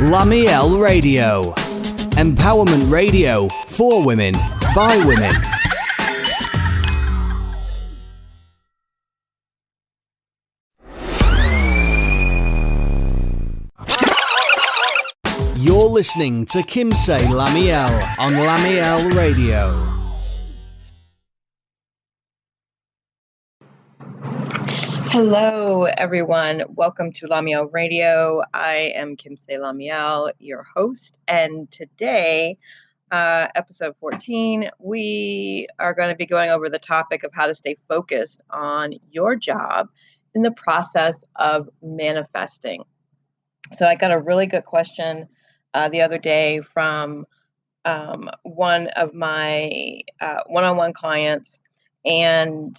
LaMeel Radio. Empowerment radio for women, by women. You're listening to Kimsey LaMeel on LaMeel Radio. Hello, everyone. Welcome to LaMeel Radio. I am Kimsey LaMeel, your host, and today, episode 14, we are going to be going over the topic of how to stay focused on your job in the process of manifesting. So I got a really good question the other day from one of my one-on-one clients, and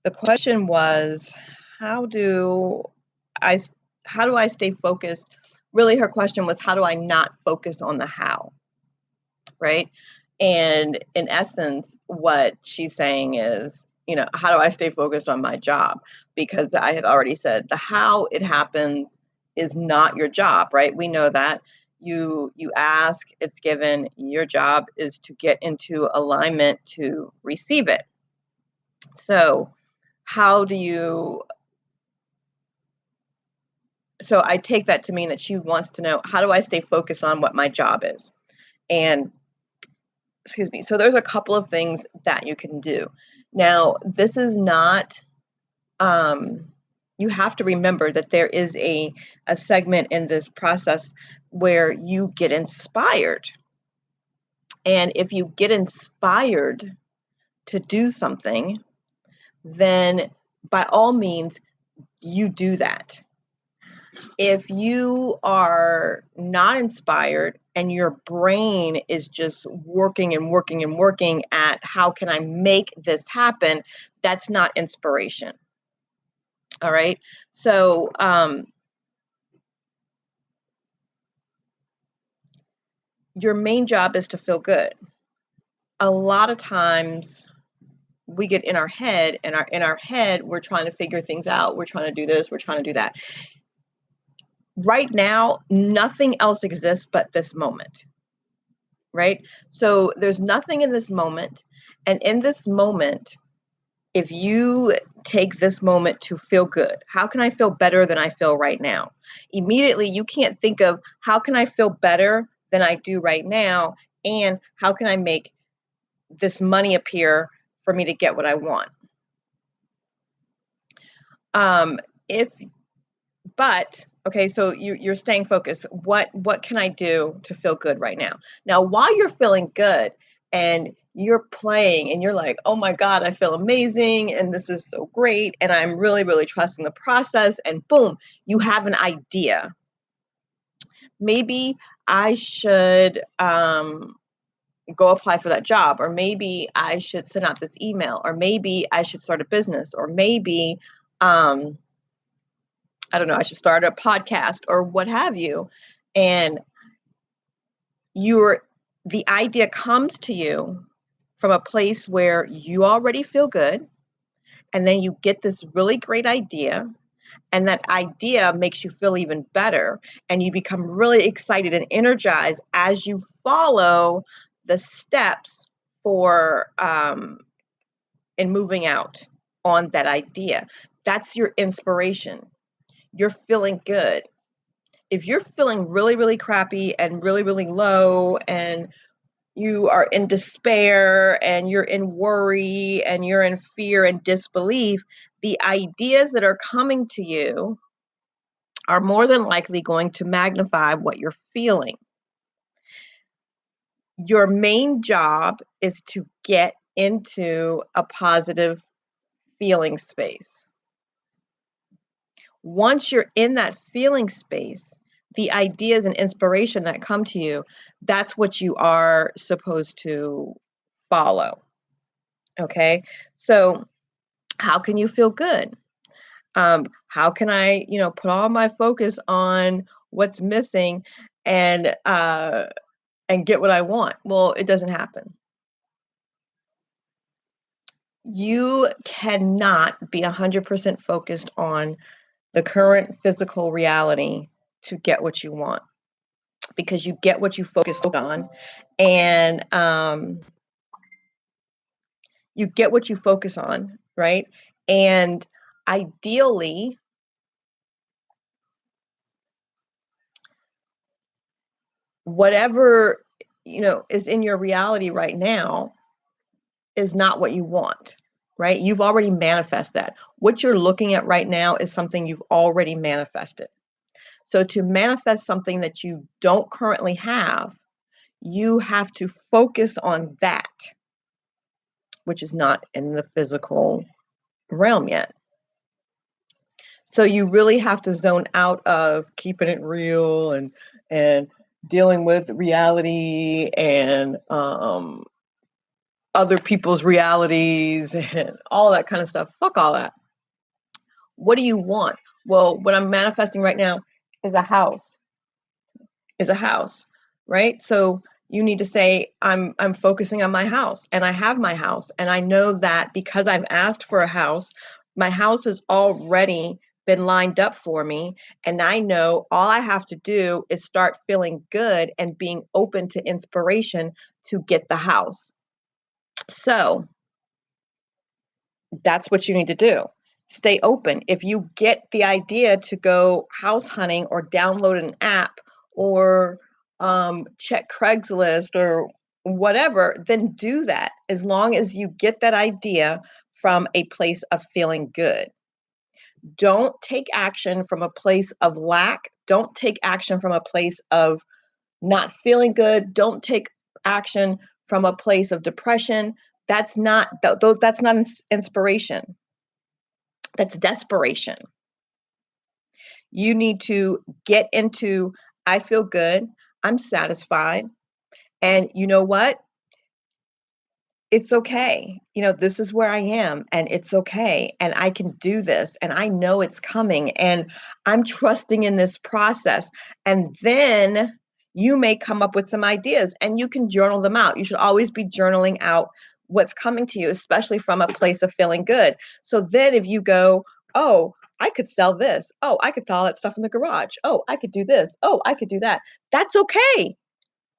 the question was, how do I stay focused? Really, her question was, how do I not focus on the how, right? And in essence, what she's saying is, how do I stay focused on my job? Because I had already said the how it happens is not your job, right? We know that. You ask, it's given. Your job is to get into alignment to receive it. So so I take that to mean that she wants to know, how do I stay focused on what my job is? And, so there's a couple of things that you can do. Now, this is not, you have to remember that there is a segment in this process where you get inspired. And if you get inspired to do something, then by all means, you do that. If you are not inspired and your brain is just working and working and working at how can I make this happen, that's not inspiration. All right. So your main job is to feel good. A lot of times we get in our head, and in our head, we're trying to figure things out. We're trying to do this. We're trying to do that. Right now, nothing else exists but this moment, right? So there's nothing in this moment. And in this moment, if you take this moment to feel good, how can I feel better than I feel right now? Immediately, you can't think of how can I feel better than I do right now, and how can I make this money appear for me to get what I want? Okay, so you're staying focused. What can I do to feel good right now? Now, while you're feeling good and you're playing and you're like, oh my God, I feel amazing and this is so great and I'm really, really trusting the process, and boom, you have an idea. Maybe I should go apply for that job, or maybe I should send out this email, or maybe I should start a business, or maybe I don't know, I should start a podcast or what have you. And the idea comes to you from a place where you already feel good. And then you get this really great idea. And that idea makes you feel even better. And you become really excited and energized as you follow the steps for in moving out on that idea. That's your inspiration. You're feeling good. If you're feeling really, really crappy and really, really low, and you are in despair and you're in worry and you're in fear and disbelief, the ideas that are coming to you are more than likely going to magnify what you're feeling. Your main job is to get into a positive feeling space. Once you're in that feeling space, the ideas and inspiration that come to you, that's what you are supposed to follow. Okay? So how can you feel good? How can I, put all my focus on what's missing and get what I want? Well, it doesn't happen. You cannot be 100% focused on the current physical reality to get what you want. because you get what you focus on, and you get what you focus on, right? And ideally, whatever is in your reality right now is not what you want, right? You've already manifested that. What you're looking at right now is something you've already manifested. So to manifest something that you don't currently have, you have to focus on that, which is not in the physical realm yet. So you really have to zone out of keeping it real and dealing with reality and other people's realities and all that kind of stuff. Fuck all that. What do you want? Well, what I'm manifesting right now is a house. Right? So you need to say, I'm focusing on my house, and I have my house, and I know that because I've asked for a house, my house has already been lined up for me, and I know all I have to do is start feeling good and being open to inspiration to get the house. So that's what you need to do. Stay open. If you get the idea to go house hunting or download an app or check Craigslist or whatever, then do that, as long as you get that idea from a place of feeling good. Don't take action from a place of lack. Don't take action from a place of not feeling good. Don't take action from a place of depression. That's not inspiration. That's desperation. You need to get into, I feel good, I'm satisfied, and you know what? It's okay. This is where I am, and it's okay, and I can do this, and I know it's coming, and I'm trusting in this process. And then you may come up with some ideas, and you can journal them out. You should always be journaling out what's coming to you, especially from a place of feeling good. So then if you go, oh, I could sell this. Oh, I could sell all that stuff in the garage. Oh, I could do this. Oh, I could do that. That's okay.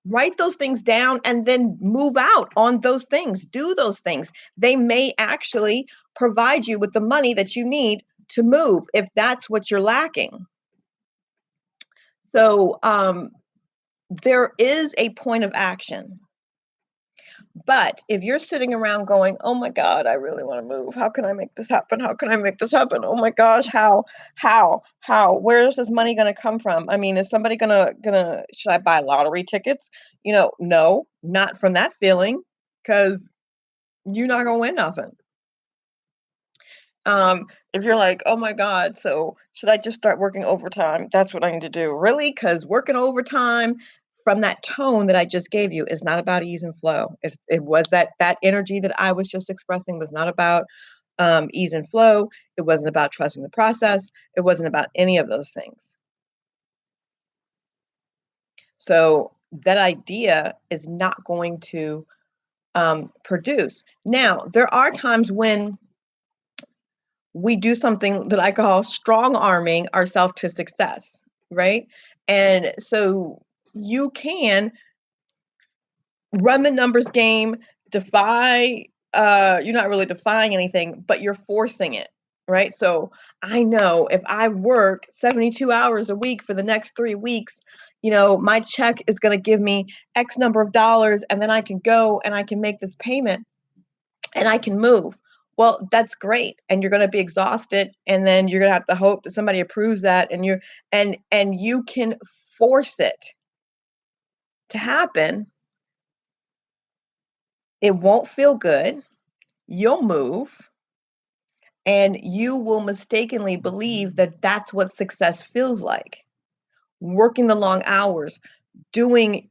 Write those things down and then move out on those things. Do those things. They may actually provide you with the money that you need to move if that's what you're lacking. So there is a point of action. But if you're sitting around going, oh my God, I really want to move. How can I make this happen? How can I make this happen? Oh my gosh, how, where is this money going to come from? I mean, is somebody gonna, should I buy lottery tickets? No, not from that feeling, because you're not going to win nothing. If you're like, oh my God, so should I just start working overtime? That's what I need to do. Really? Because working overtime, from that tone that I just gave you, is not about ease and flow. It was that energy that I was just expressing was not about ease and flow. It wasn't about trusting the process. It wasn't about any of those things. So that idea is not going to produce. Now, there are times when we do something that I call strong arming ourselves to success, right? And so you can run the numbers game, defy, you're not really defying anything, but you're forcing it, right? So I know if I work 72 hours a week for the next 3 weeks, my check is going to give me X number of dollars, and then I can go and I can make this payment and I can move. Well, that's great. And you're going to be exhausted, and then you're going to have to hope that somebody approves that, and you can force it to happen. It won't feel good. You'll move, and you will mistakenly believe that that's what success feels like. Working the long hours, doing,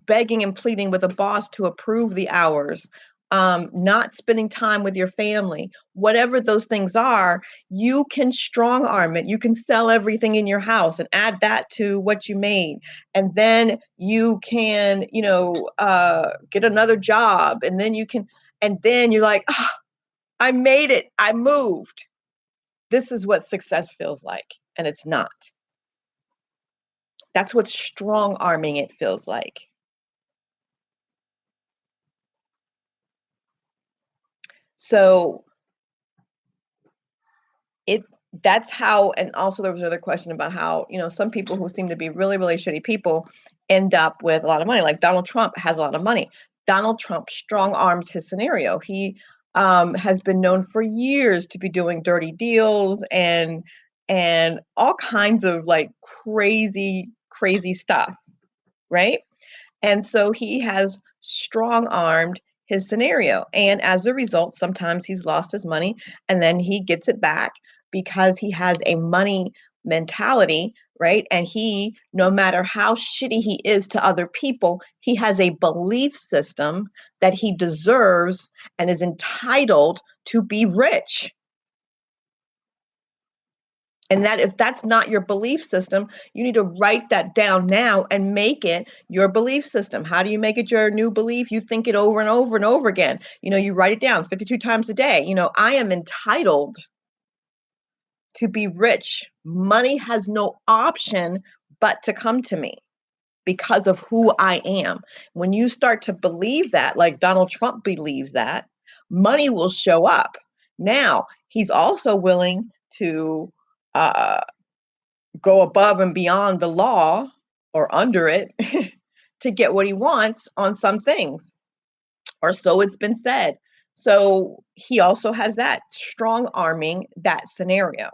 begging and pleading with a boss to approve the hours, not spending time with your family, whatever those things are, you can strong arm it. You can sell everything in your house and add that to what you made. And then you can, get another job. And then you're like, oh, I made it. I moved. This is what success feels like. And it's not. That's what strong arming it feels like. So that's how, and also there was another question about how, some people who seem to be really, really shitty people end up with a lot of money. Like Donald Trump has a lot of money. Donald Trump strong arms his scenario. He has been known for years to be doing dirty deals and all kinds of like crazy, crazy stuff, right? And so he has strong armed his scenario. And as a result, sometimes he's lost his money and then he gets it back because he has a money mentality, right? And he, no matter how shitty he is to other people, he has a belief system that he deserves and is entitled to be rich. And that if that's not your belief system, you need to write that down now and make it your belief system. How do you make it your new belief? You think it over and over and over again. You write it down 52 times a day. I am entitled to be rich. Money has no option but to come to me because of who I am. When you start to believe that, like Donald Trump believes that, money will show up. Now, he's also willing to go above and beyond the law or under it to get what he wants on some things, or so it's been said. So he also has that strong arming that scenario.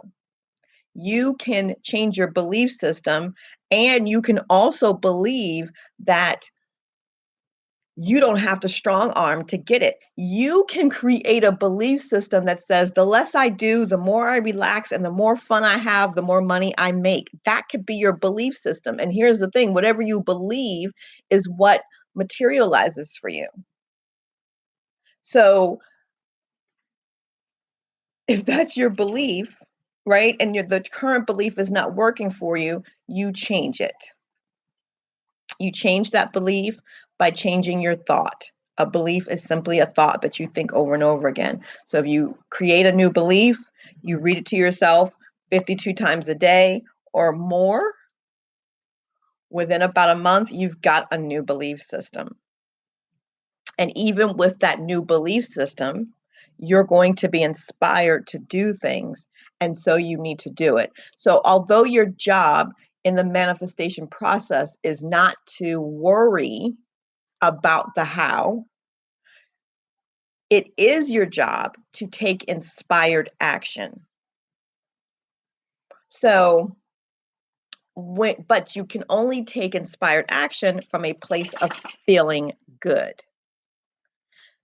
You can change your belief system, and you can also believe that you don't have to strong arm to get it. You can create a belief system that says the less I do, the more I relax, and the more fun I have, the more money I make. That could be your belief system. And here's the thing, whatever you believe is what materializes for you. So if that's your belief, right, and the current belief is not working for you, you change it. You change that belief by changing your thought. A belief is simply a thought that you think over and over again. So if you create a new belief, you read it to yourself 52 times a day or more, within about a month, you've got a new belief system. And even with that new belief system, you're going to be inspired to do things. And so you need to do it. So although your job in the manifestation process is not to worry about the how, it is your job to take inspired action. So, but you can only take inspired action from a place of feeling good.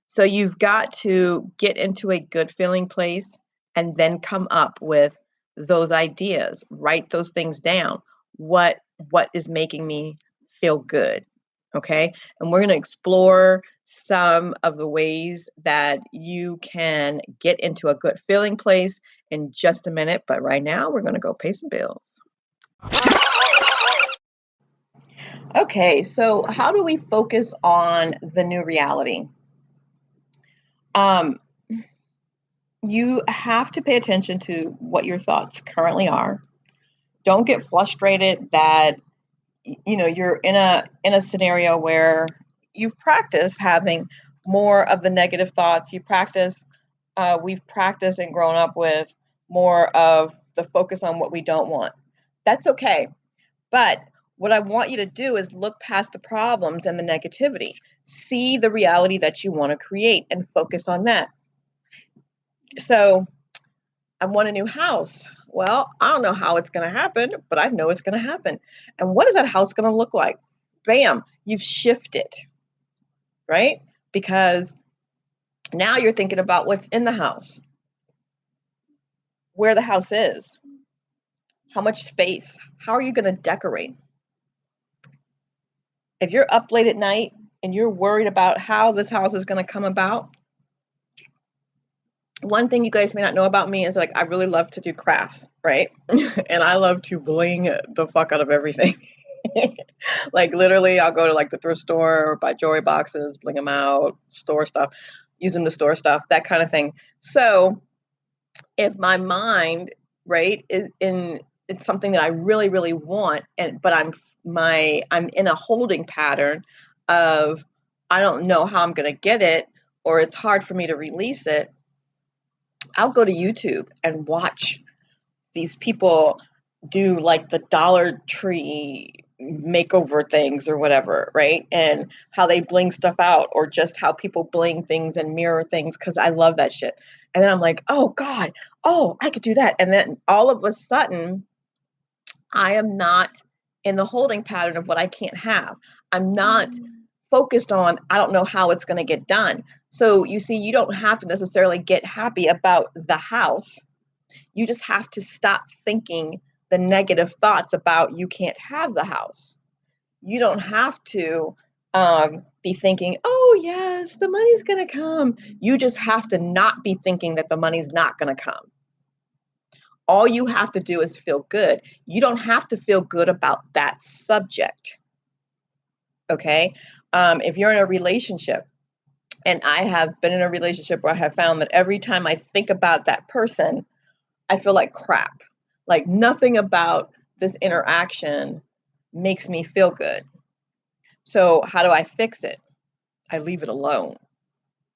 So you've got to get into a good feeling place and then come up with those ideas, write those things down. What is making me feel good? Okay? And we're going to explore some of the ways that you can get into a good feeling place in just a minute, but right now we're going to go pay some bills. Okay, so how do we focus on the new reality? You have to pay attention to what your thoughts currently are. Don't get frustrated that you're in a scenario where you've practiced having more of the negative thoughts. We've practiced and grown up with more of the focus on what we don't want. That's okay. But what I want you to do is look past the problems and the negativity. See the reality that you want to create and focus on that. So I want a new house. Well, I don't know how it's going to happen, but I know it's going to happen. And what is that house going to look like? Bam, you've shifted, right? Because now you're thinking about what's in the house, where the house is, how much space, how are you going to decorate? If you're up late at night and you're worried about how this house is going to come about, one thing you guys may not know about me is like I really love to do crafts, right? And I love to bling the fuck out of everything. Like literally I'll go to like the thrift store or buy jewelry boxes, bling them out, store stuff, use them to store stuff, that kind of thing. So if my mind, right, is it's something that I really, really want, but I'm in a holding pattern of I don't know how I'm going to get it, or it's hard for me to release it. I'll go to YouTube and watch these people do like the Dollar Tree makeover things or whatever, right? And how they bling stuff out, or just how people bling things and mirror things, because I love that shit. And then I'm like, oh God, oh, I could do that. And then all of a sudden, I am not in the holding pattern of what I can't have. I'm not focused on, I don't know how it's going to get done. So you see, you don't have to necessarily get happy about the house. You just have to stop thinking the negative thoughts about you can't have the house. You don't have to be thinking, oh, yes, the money's going to come. You just have to not be thinking that the money's not going to come. All you have to do is feel good. You don't have to feel good about that subject. Okay? If you're in a relationship, and I have been in a relationship where I have found that every time I think about that person, I feel like crap. Like nothing about this interaction makes me feel good. So how do I fix it? I leave it alone.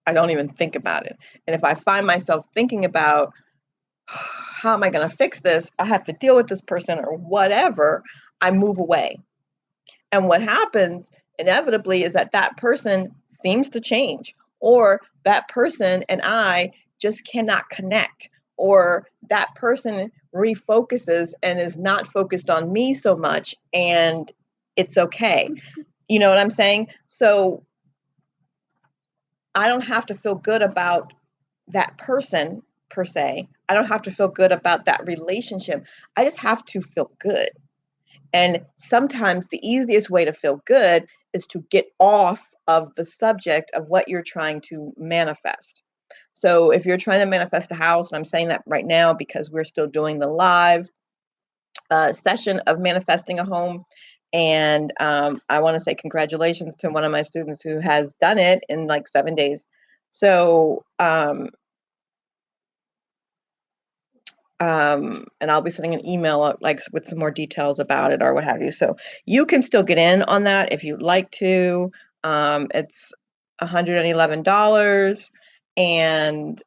I don't even think about it. And if I find myself thinking about how am I going to fix this? I have to deal with this person or whatever, I move away. And what happens inevitably is that that person seems to change, or that person and I just cannot connect, or that person refocuses and is not focused on me so much, and it's okay. You know what I'm saying? So I don't have to feel good about that person per se. I don't have to feel good about that relationship. I just have to feel good. And sometimes the easiest way to feel good is to get off of the subject of what you're trying to manifest. So if you're trying to manifest a house, and I'm saying that right now because we're still doing the live session of manifesting a home. And I want to say congratulations to one of my students who has done it in like 7 days. So, and I'll be sending an email like with some more details about it or what have you. So you can still get in on that if you'd like to. It's $111, and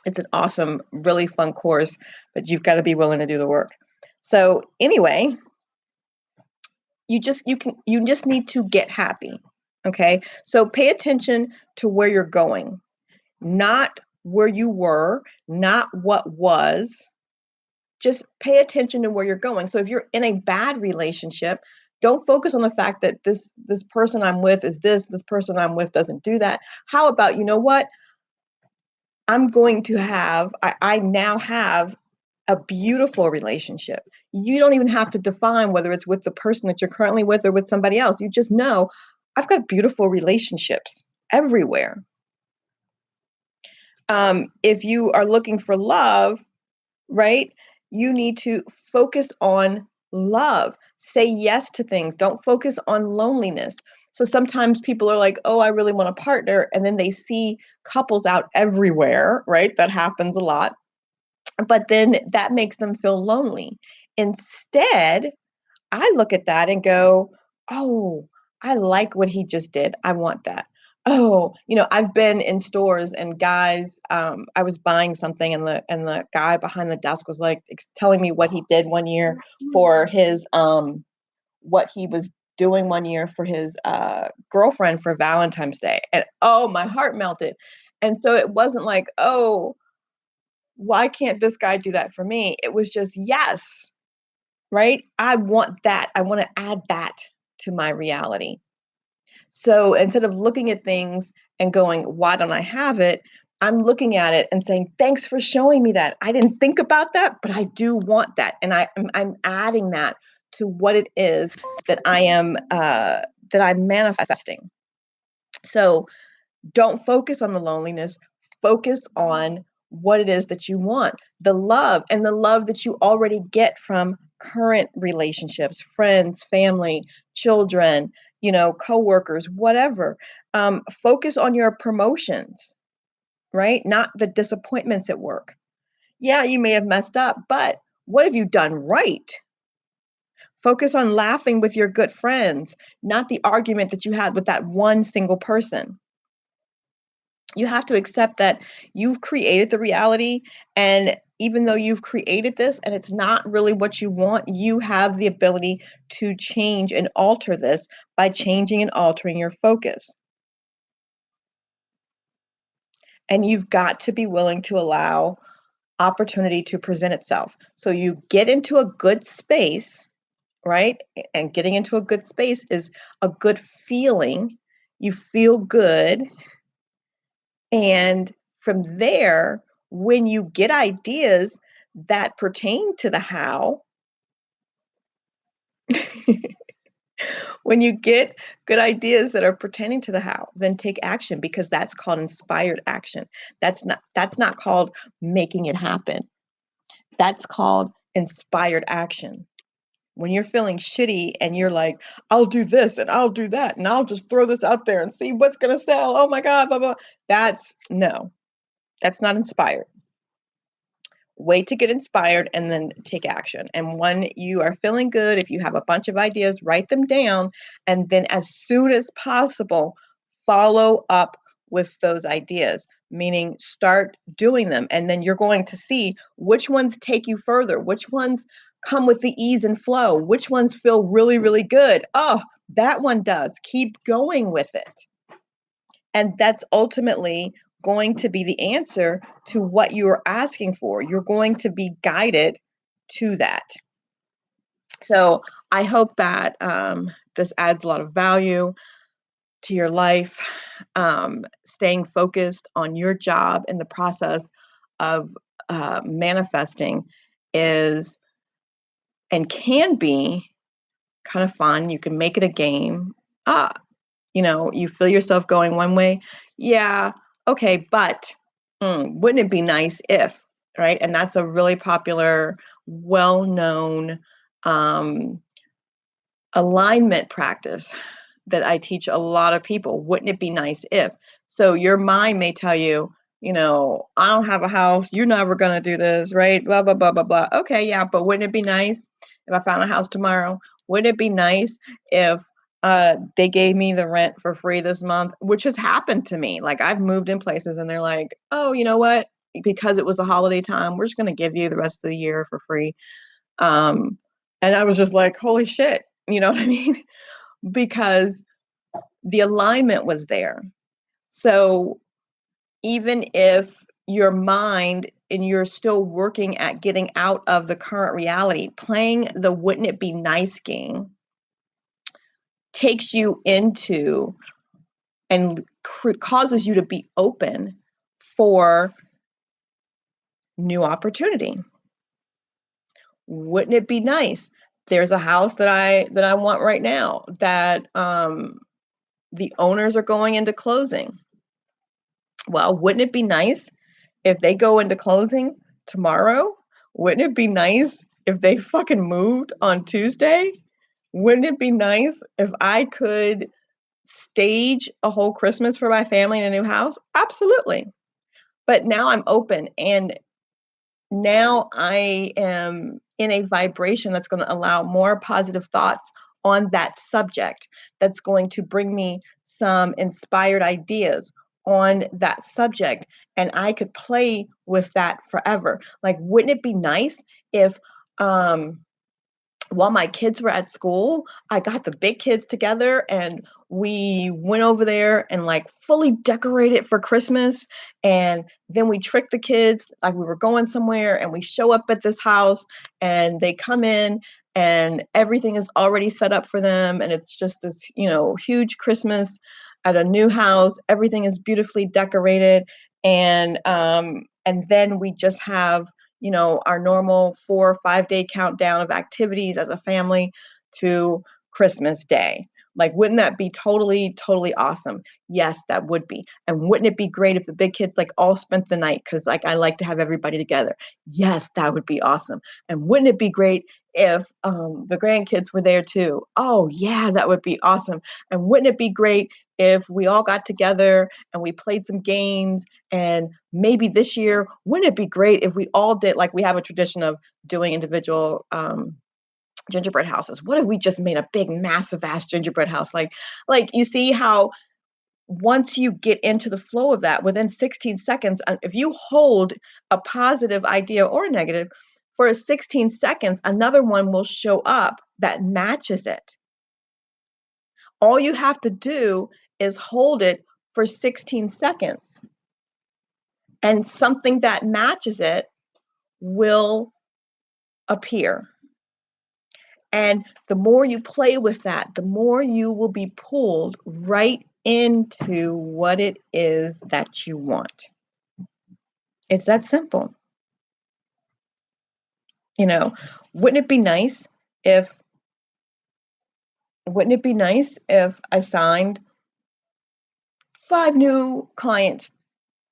it's an awesome, really fun course, but you've got to be willing to do the work. So anyway, you just need to get happy. Okay, so pay attention to where you're going, not where you were, not what was. Just pay attention to where you're going. So if you're in a bad relationship, don't focus on the fact that this person I'm with is this person I'm with doesn't do that. How about, you know what? I'm going to have, I now have a beautiful relationship. You don't even have to define whether it's with the person that you're currently with or with somebody else. You just know I've got beautiful relationships everywhere. If you are looking for love, right, you need to focus on love. Say yes to things. Don't focus on loneliness. So sometimes people are like, oh, I really want a partner. And then they see couples out everywhere, right? That happens a lot. But then that makes them feel lonely. Instead, I look at that and go, oh, I like what he just did. I want that. Oh, I've been in stores and guys, I was buying something and the guy behind the desk was like telling me what he did one year for his, what he was doing one year for his girlfriend for Valentine's Day. And oh, my heart melted. And so it wasn't like, oh, why can't this guy do that for me? It was just, yes, right? I want that. I want to add that to my reality. So instead of looking at things and going, why don't I have it? I'm looking at it and saying, thanks for showing me that. I didn't think about that, but I do want that. And I'm adding that to what it is that I'm manifesting. So don't focus on the loneliness, focus on what it is that you want, the love, and the love that you already get from current relationships, friends, family, children, coworkers, whatever. Focus on your promotions, right? Not the disappointments at work. Yeah, you may have messed up, but What have you done right? Focus on laughing with your good friends, not the argument that you had with that one single person. You have to accept that you've created the reality, and even though you've created this and it's not really what you want, you have the ability to change and alter this by changing and altering your focus. And you've got to be willing to allow opportunity to present itself. So you get into a good space, right? And getting into a good space is a good feeling. You feel good. And from there, when you get ideas that pertain to the how, when you get good ideas that are pertaining to the how, then take action, because that's called inspired action. That's not called making it happen. That's called inspired action. When you're feeling shitty and you're like, I'll do this and I'll do that and I'll just throw this out there and see what's going to sell. Oh my God, blah, blah. That's not inspired. Wait to get inspired and then take action. And when you are feeling good, if you have a bunch of ideas, write them down. And then as soon as possible, follow up with those ideas, meaning start doing them. And then you're going to see which ones take you further, which ones come with the ease and flow, which ones feel really, really good. Oh, that one does. Keep going with it. And that's ultimately going to be the answer to what you are asking for. You're going to be guided to that. So I hope that this adds a lot of value to your life. Staying focused on your job in the process of manifesting is and can be kind of fun. You can make it a game. You feel yourself going one way. Yeah, okay, but wouldn't it be nice if, right? And that's a really popular, well-known alignment practice that I teach a lot of people. Wouldn't it be nice if? So your mind may tell you, I don't have a house. You're never going to do this, right? Blah, blah, blah, blah, blah. Okay, yeah, but wouldn't it be nice if I found a house tomorrow? Wouldn't it be nice if they gave me the rent for free this month, which has happened to me? Like, I've moved in places and they're like, oh, you know what? Because it was a holiday time, we're just going to give you the rest of the year for free. And I was just like, holy shit. You know what I mean? Because the alignment was there. So even if your mind and you're still working at getting out of the current reality, playing the wouldn't it be nice game takes you into and causes you to be open for new opportunity. Wouldn't it be nice? There's a house that I want right now that the owners are going into closing. Well, wouldn't it be nice if they go into closing tomorrow? Wouldn't it be nice if they fucking moved on Tuesday? Wouldn't it be nice if I could stage a whole Christmas for my family in a new house? Absolutely. But now I'm open, and now I am in a vibration that's going to allow more positive thoughts on that subject, that's going to bring me some inspired ideas on that subject, and I could play with that forever. Like, wouldn't it be nice if while my kids were at school, I got the big kids together and we went over there and like fully decorated for Christmas. And then we tricked the kids like we were going somewhere, and we show up at this house and they come in and everything is already set up for them. And it's just this, huge Christmas at a new house. Everything is beautifully decorated. And then we just have our normal 4 or 5 day countdown of activities as a family to Christmas Day. Like, wouldn't that be totally, totally awesome? Yes, that would be. And wouldn't it be great if the big kids like all spent the night? Because like I like to have everybody together. Yes, that would be awesome. And wouldn't it be great if the grandkids were there too? Oh yeah, that would be awesome. And wouldn't it be great if we all got together and we played some games, and maybe this year, wouldn't it be great if we all did, like we have a tradition of doing individual gingerbread houses. What if we just made a big, massive ass gingerbread house? Like you see how once you get into the flow of that, within 16 seconds, if you hold a positive idea or a negative for 16 seconds, another one will show up that matches it. All you have to do is hold it for 16 seconds, and something that matches it will appear. And the more you play with that, the more you will be pulled right into what it is that you want. It's that simple. You know, wouldn't it be nice if I signed 5 new clients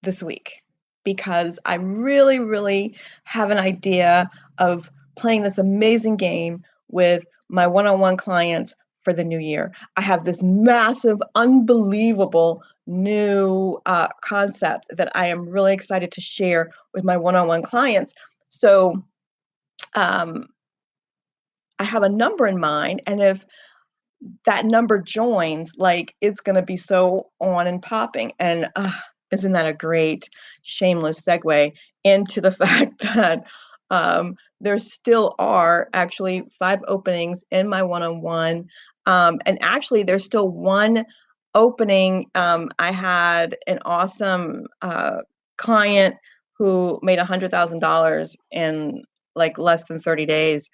this week? Because I really, really have an idea of playing this amazing game with my one-on-one clients for the new year. I have this massive, unbelievable new concept that I am really excited to share with my one-on-one clients. So I have a number in mind, and if that number joins, like, it's going to be so on and popping. And isn't that a great shameless segue into the fact that there still are actually 5 openings in my one-on-one. And actually, there's still one opening. I had an awesome client who made $100,000 in like less than 30 days.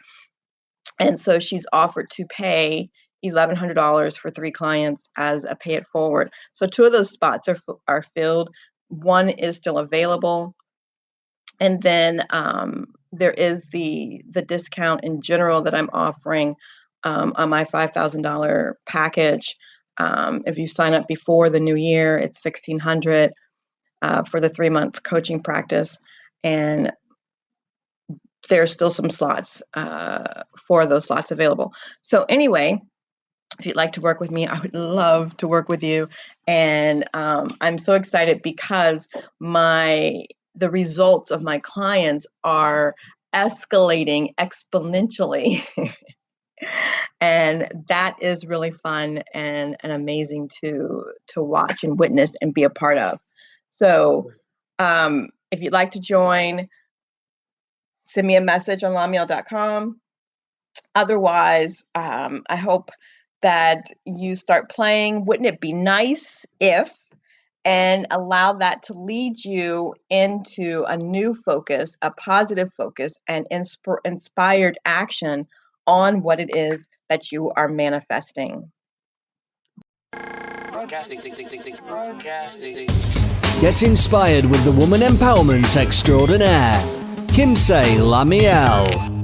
And so she's offered to pay $1,100 for 3 clients as a pay it forward. So 2 of those spots are filled. One is still available. And then there is the discount in general that I'm offering on my $5,000 package. If you sign up before the new year, it's $1,600 for the 3-month coaching practice. And there's still some slots, 4 of those slots available. So anyway, if you'd like to work with me, I would love to work with you. And I'm so excited because the results of my clients are escalating exponentially. And that is really fun and amazing to watch and witness and be a part of. So if you'd like to join, send me a message on LaMeel.com. Otherwise, I hope that you start playing. Wouldn't it be nice if, and allow that to lead you into a new focus, a positive focus, and inspired action on what it is that you are manifesting. Get inspired with the woman empowerment extraordinaire, LaMeel.